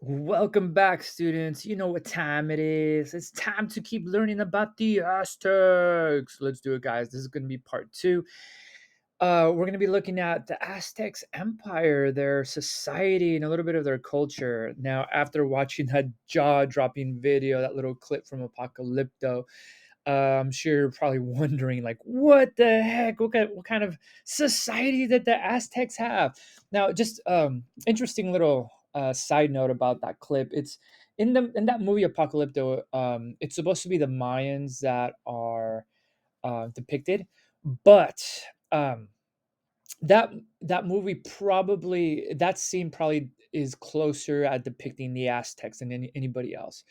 Welcome back, students. You know what time it is. It's time to keep learning about the Aztecs. Let's do it, guys. This is going to be part two. We're going to be looking at the Aztecs Empire, their society, and a little bit of their culture. Now, after watching that jaw-dropping video, that little clip from Apocalypto, I'm sure you're probably wondering, like, what the heck? What kind of society did the Aztecs have? Now, just interesting little side note about that clip. It's in that movie Apocalypto. It's supposed to be the Mayans that are depicted, but um, that that movie probably that scene probably is closer at depicting the Aztecs than anybody else.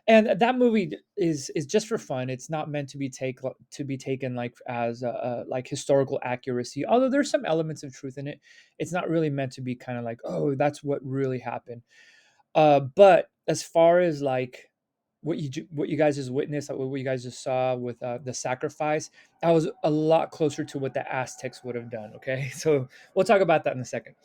And that movie is just for fun. It's not meant to be taken like as like historical accuracy. Although there's some elements of truth in it, it's not really meant to be kind of like, oh, that's what really happened. But as far as like what you guys just witnessed, what you guys just saw with the sacrifice, that was a lot closer to what the Aztecs would have done. Okay, so we'll talk about that in a second.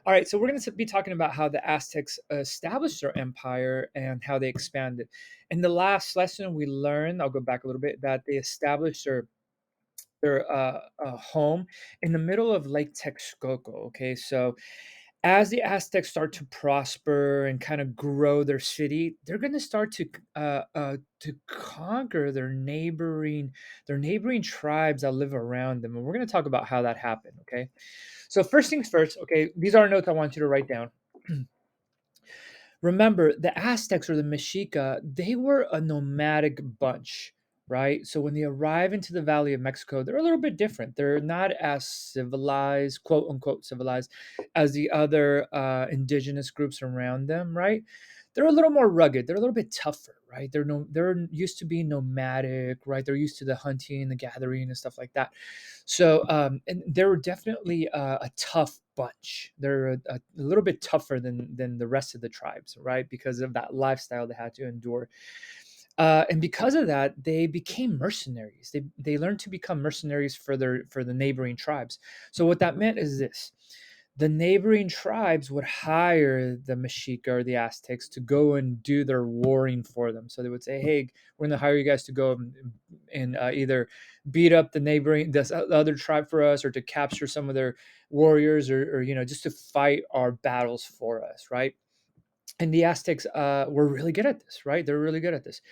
All right, so we're going to be talking about how the Aztecs established their empire and how they expanded. In the last lesson, we learned, I'll go back a little bit, that they established their home in the middle of Lake Texcoco. Okay, so as the Aztecs start to prosper and kind of grow their city, they're going to start to conquer their neighboring tribes that live around them, and we're going to talk about how that happened. Okay, so first things first. Okay, these are notes I want you to write down. Remember, the Aztecs or the Mexica, they were a nomadic bunch, right? So when they arrive into the Valley of Mexico, they're a little bit different. They're not as civilized, quote unquote, civilized, as the other indigenous groups around them, right? They're a little more rugged. They're a little bit tougher, right? They're used to being nomadic, right? They're used to the hunting, the gathering, and stuff like that. So, and they're definitely a tough bunch. They're a little bit tougher than the rest of the tribes, right? Because of that lifestyle they had to endure. And because of that, they became mercenaries. They learned to become mercenaries for the neighboring tribes. So what that meant is this: the neighboring tribes would hire the Mexica or the Aztecs to go and do their warring for them. So they would say, "Hey, we're going to hire you guys to go and either beat up the other tribe for us, or to capture some of their warriors, or just to fight our battles for us, right?" And the Aztecs were really good at this, right? They're really good at this.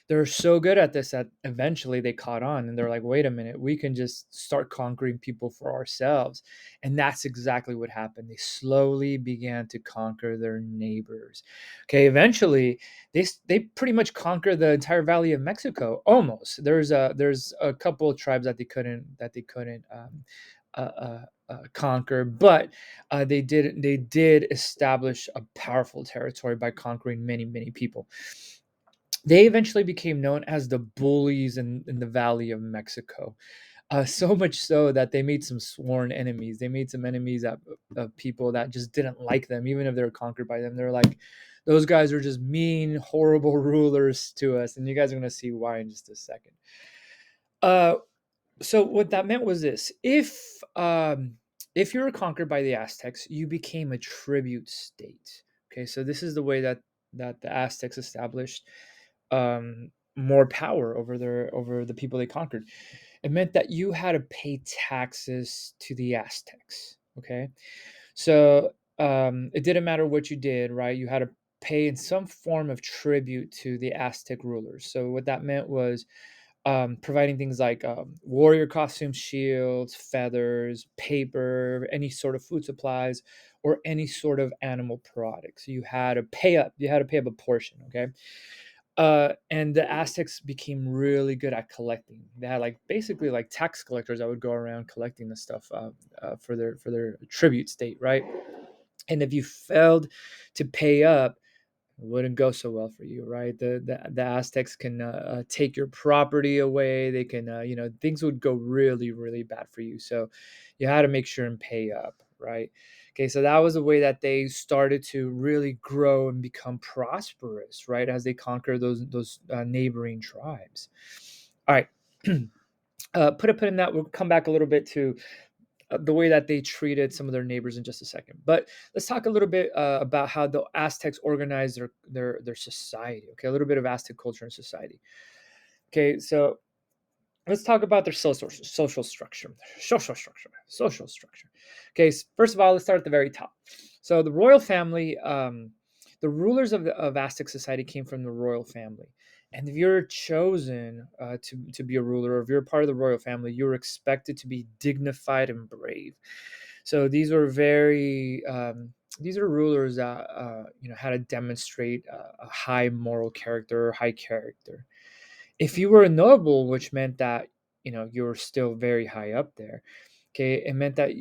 They're so good at this that eventually they caught on, and they're like, wait a minute, we can just start conquering people for ourselves. And that's exactly what happened. They slowly began to conquer their neighbors. Okay, eventually they pretty much conquered the entire Valley of Mexico, almost. There's a couple of tribes that they couldn't conquer, but they did establish a powerful territory by conquering many people. They eventually became known as the bullies in the Valley of Mexico. So much so that they made some sworn enemies. They made some enemies of people that just didn't like them, even if they were conquered by them. They're like, those guys are just mean, horrible rulers to us. And you guys are going to see why in just a second. Uh, so what that meant was this: if you were conquered by the Aztecs, you became a tribute state. Okay, so this is the way that the Aztecs established more power over the people they conquered. It meant that you had to pay taxes to the Aztecs. Okay, so it didn't matter what you did, right? You had to pay in some form of tribute to the Aztec rulers. So what that meant was providing things like warrior costumes, shields, feathers, paper, any sort of food supplies, or any sort of animal products. You had to pay up. You had to pay up a portion. Okay, and the Aztecs became really good at collecting. They had like basically like tax collectors that would go around collecting the stuff for their tribute state, right? And if you failed to pay up, it wouldn't go so well for you, right? The Aztecs can take your property away. They can, things would go really bad for you. So you had to make sure and pay up, right? Okay, so that was the way that they started to really grow and become prosperous, right? As they conquer those neighboring tribes. All right, put a pin in that. We'll come back a little bit to the way that they treated some of their neighbors in just a second. But let's talk a little bit about how the Aztecs organized their society. Okay, a little bit of Aztec culture and society. Okay, so let's talk about their social structure. Social structure. Okay, first of all, let's start at the very top. So the royal family, the rulers of Aztec society came from the royal family. And if you're chosen to be a ruler, or if you're part of the royal family, you're expected to be dignified and brave. So these are rulers that had to demonstrate a high moral character, high character. If you were a noble, which meant that you were still very high up there, okay, it meant that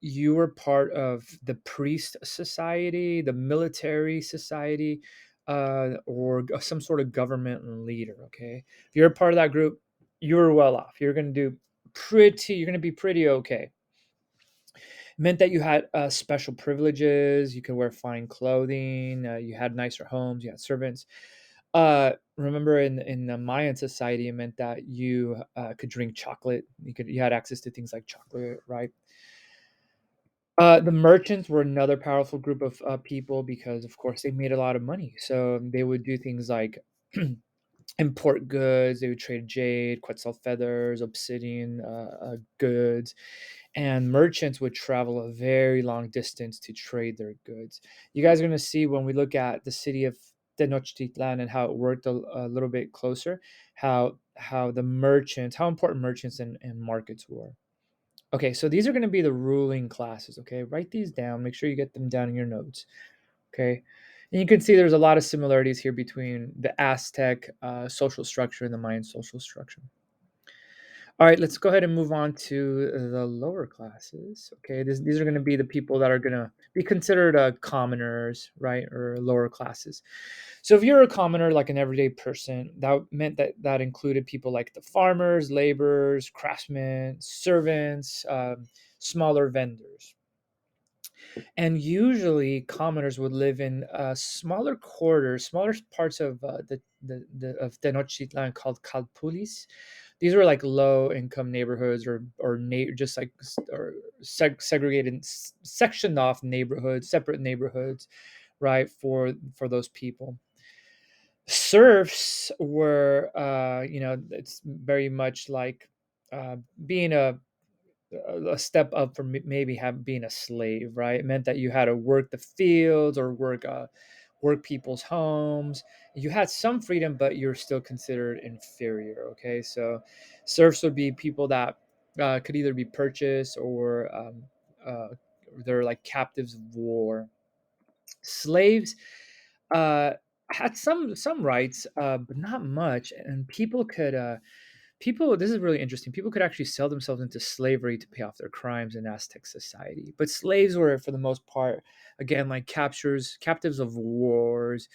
you were part of the priest society, the military society, or some sort of government leader. Okay, if you're a part of that group, you're well off. You're going to be pretty okay. It meant that you had special privileges. You could wear fine clothing. You had nicer homes. You had servants. Remember in the Mayan society, it meant that you could drink chocolate. You had access to things like chocolate, right? The merchants were another powerful group of people because, of course, they made a lot of money. So they would do things like import goods. They would trade jade, quetzal feathers, obsidian goods, and merchants would travel a very long distance to trade their goods. You guys are going to see when we look at the city of Tenochtitlan and how it worked a little bit closer, how the merchants, how important merchants and markets were. Okay, so these are going to be the ruling classes. Okay, write these down. Make sure you get them down in your notes. Okay, and you can see there's a lot of similarities here between the Aztec social structure and the Mayan social structure. All right, let's go ahead and move on to the lower classes. Okay, these are going to be the people that are going to be considered commoners, right, or lower classes. So if you're a commoner, like an everyday person, that meant that included people like the farmers, laborers, craftsmen, servants, smaller vendors. And usually commoners would live in smaller quarters, smaller parts of the of Tenochtitlan called Calpulis. These were like low income neighborhoods just like segregated, sectioned off neighborhoods, separate neighborhoods, right, for those people. Serfs were it's very much like being a step up from maybe being a slave, right? It meant that you had to work the fields or work people's homes. You had some freedom, but you're still considered inferior. Okay, so serfs would be people that could either be purchased or uh, they're like captives of war. Slaves uh, had some rights, but not much, and people, this is really interesting. People could actually sell themselves into slavery to pay off their crimes in Aztec society. But slaves were, for the most part, again, like captives of wars,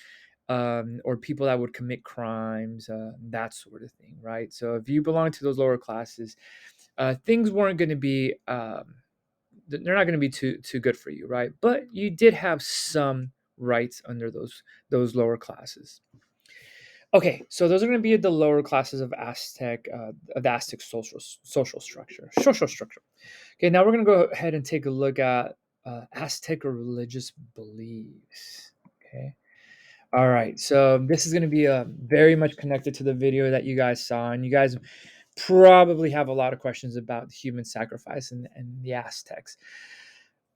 or people that would commit crimes, that sort of thing, right? So if you belong to those lower classes, things weren't going to be, they're not going to be too good for you, right? But you did have some rights under those lower classes. Okay, so those are going to be the lower classes of the Aztec social structure. Social structure. Okay, now we're going to go ahead and take a look at Aztec religious beliefs. Okay. All right, so this is going to be very much connected to the video that you guys saw, and you guys probably have a lot of questions about human sacrifice and the Aztecs.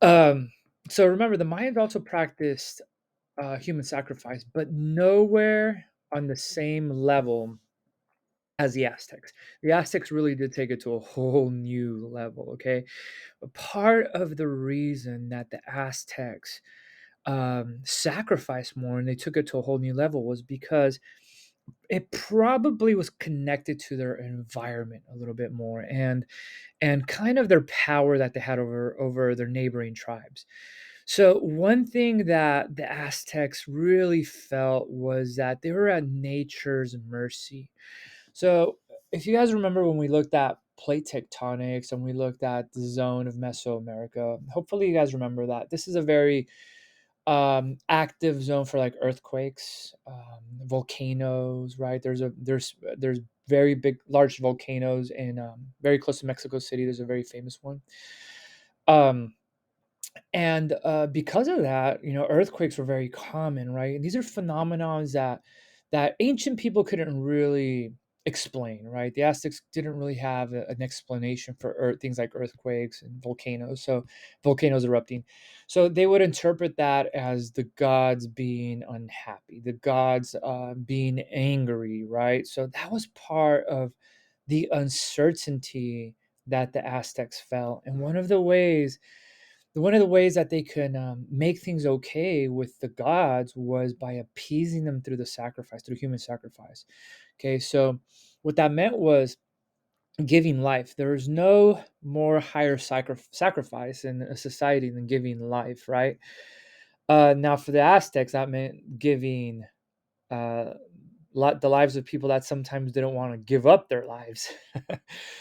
Um, so remember, the Mayans also practiced human sacrifice, but nowhere on the same level as the Aztecs. The Aztecs really did take it to a whole new level. Okay, a part of the reason that the Aztecs sacrificed more and they took it to a whole new level was because it probably was connected to their environment a little bit more and kind of their power that they had over their neighboring tribes. So one thing that the Aztecs really felt was that they were at nature's mercy. So if you guys remember when we looked at plate tectonics and we looked at the zone of Mesoamerica, hopefully you guys remember that this is a very active zone for like earthquakes, volcanoes, right? There's very big, large volcanoes in very close to Mexico City. There's a very famous one. Um, and because of that, earthquakes were very common, right? And these are phenomenons that ancient people couldn't really explain, right? The Aztecs didn't really have an explanation for things like earthquakes and volcanoes, so volcanoes erupting. So they would interpret that as the gods being unhappy, the gods being angry, right? So that was part of the uncertainty that the Aztecs felt, and one of the ways that they could make things okay with the gods was by appeasing them through the sacrifice, through human sacrifice. Okay, so what that meant was giving life. There is no more higher sacrifice in a society than giving life, right? Now, for the Aztecs, that meant giving uh, the lives of people that sometimes didn't want to give up their lives.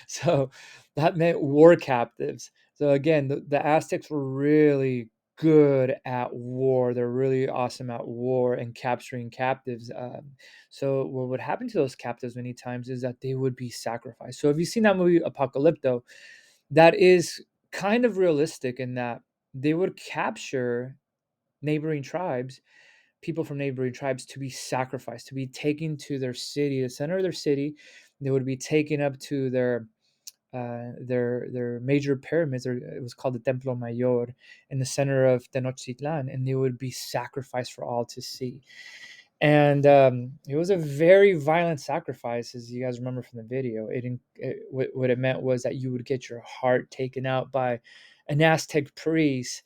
So that meant war captives. So again, the Aztecs were really good at war. They're really awesome at war and capturing captives. So what would happen to those captives many times is that they would be sacrificed. So if you've seen that movie Apocalypto, that is kind of realistic in that they would capture neighboring tribes, people from neighboring tribes, to be sacrificed, to be taken to their city, the center of their city. They would be taken up to their major pyramids, or it was called the Templo Mayor, in the center of Tenochtitlan, and they would be sacrificed for all to see. And it was a very violent sacrifice, as you guys remember from the video. What it meant was that you would get your heart taken out by an Aztec priest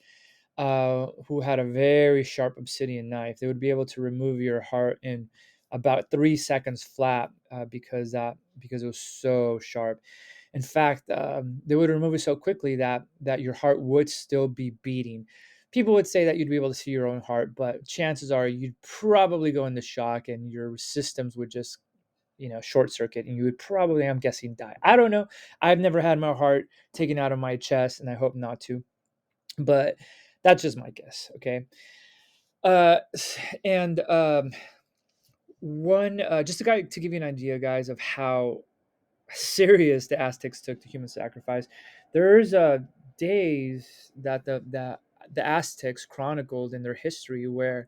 who had a very sharp obsidian knife. They would be able to remove your heart in about 3 seconds flat because it was so sharp. In fact, they would remove it so quickly that your heart would still be beating. People would say that you'd be able to see your own heart, but chances are you'd probably go into shock and your systems would just short circuit, and you would probably, I'm guessing, die. I don't know. I've never had my heart taken out of my chest, and I hope not to, but that's just my guess. Okay. uh and one just to give you an idea, guys, of how serious the Aztecs took to human sacrifice. There's days that the Aztecs chronicled in their history where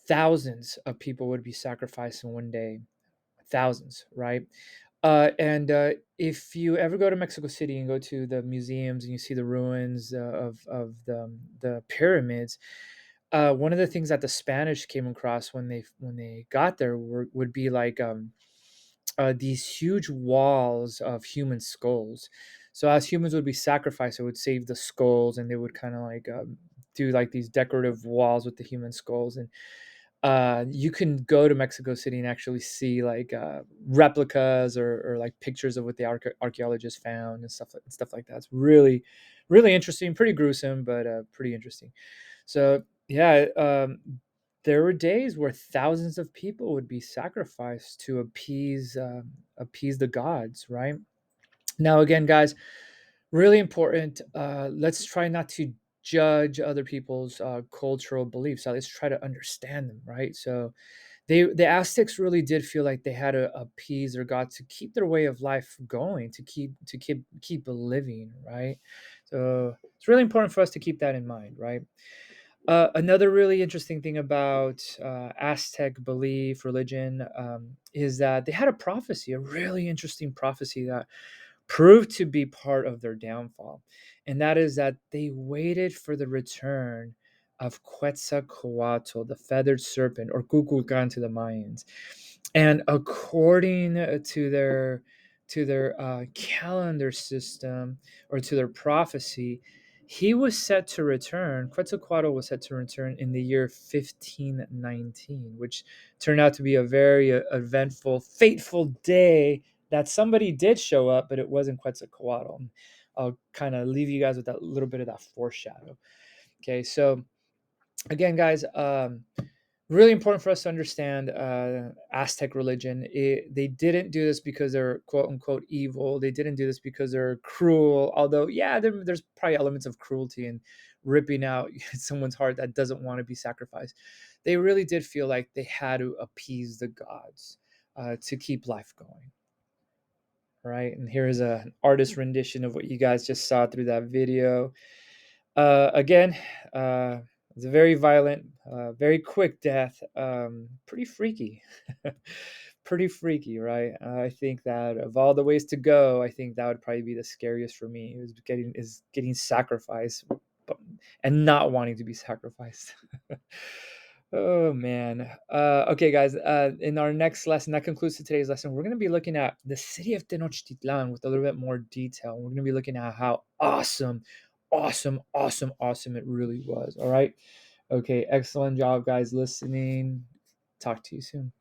thousands of people would be sacrificed in one day. Thousands, right? And if you ever go to Mexico City and go to the museums and you see the ruins of the pyramids, one of the things that the Spanish came across when they got there would be like these huge walls of human skulls. So as humans would be sacrificed, it would save the skulls, and they would kind of like do like these decorative walls with the human skulls. And you can go to Mexico City and actually see like replicas or like pictures of what the archaeologists found and stuff like that. It's really, really interesting. Pretty gruesome, but pretty interesting. So yeah, there were days where thousands of people would be sacrificed to appease the gods. Right now, again, guys, really important. Let's try not to judge other people's cultural beliefs. So let's try to understand them. Right. So the Aztecs really did feel like they had to appease their god to keep their way of life going, to keep living, right? So it's really important for us to keep that in mind, right? Another really interesting thing about Aztec belief, religion, is that they had a prophecy, a really interesting prophecy that proved to be part of their downfall. And that is that they waited for the return of Quetzalcoatl, the feathered serpent, or Kukulkan to the Mayans. And according to their calendar system, or to their prophecy, he was set to return. Quetzalcoatl was set to return in the year 1519, which turned out to be a very eventful, fateful day that somebody did show up, but it wasn't Quetzalcoatl. I'll kind of leave you guys with that little bit of that foreshadow. Okay, so again, guys, really important for us to understand Aztec religion. They didn't do this because they're quote unquote evil. They didn't do this because they're cruel. Although, yeah, there's probably elements of cruelty in ripping out someone's heart that doesn't want to be sacrificed. They really did feel like they had to appease the gods to keep life going. right? And here's an artist rendition of what you guys just saw through that video. Again, uh, it's a very violent, very quick death. Pretty freaky. Pretty freaky, right? I think that of all the ways to go, I think that would probably be the scariest for me. Is getting sacrificed, but, and not wanting to be sacrificed. Oh man. Okay, guys. In our next lesson, that concludes today's lesson. We're going to be looking at the city of Tenochtitlan with a little bit more detail. We're going to be looking at how awesome, awesome, awesome, awesome it really was. All right. Okay. Excellent job, guys, listening. Talk to you soon.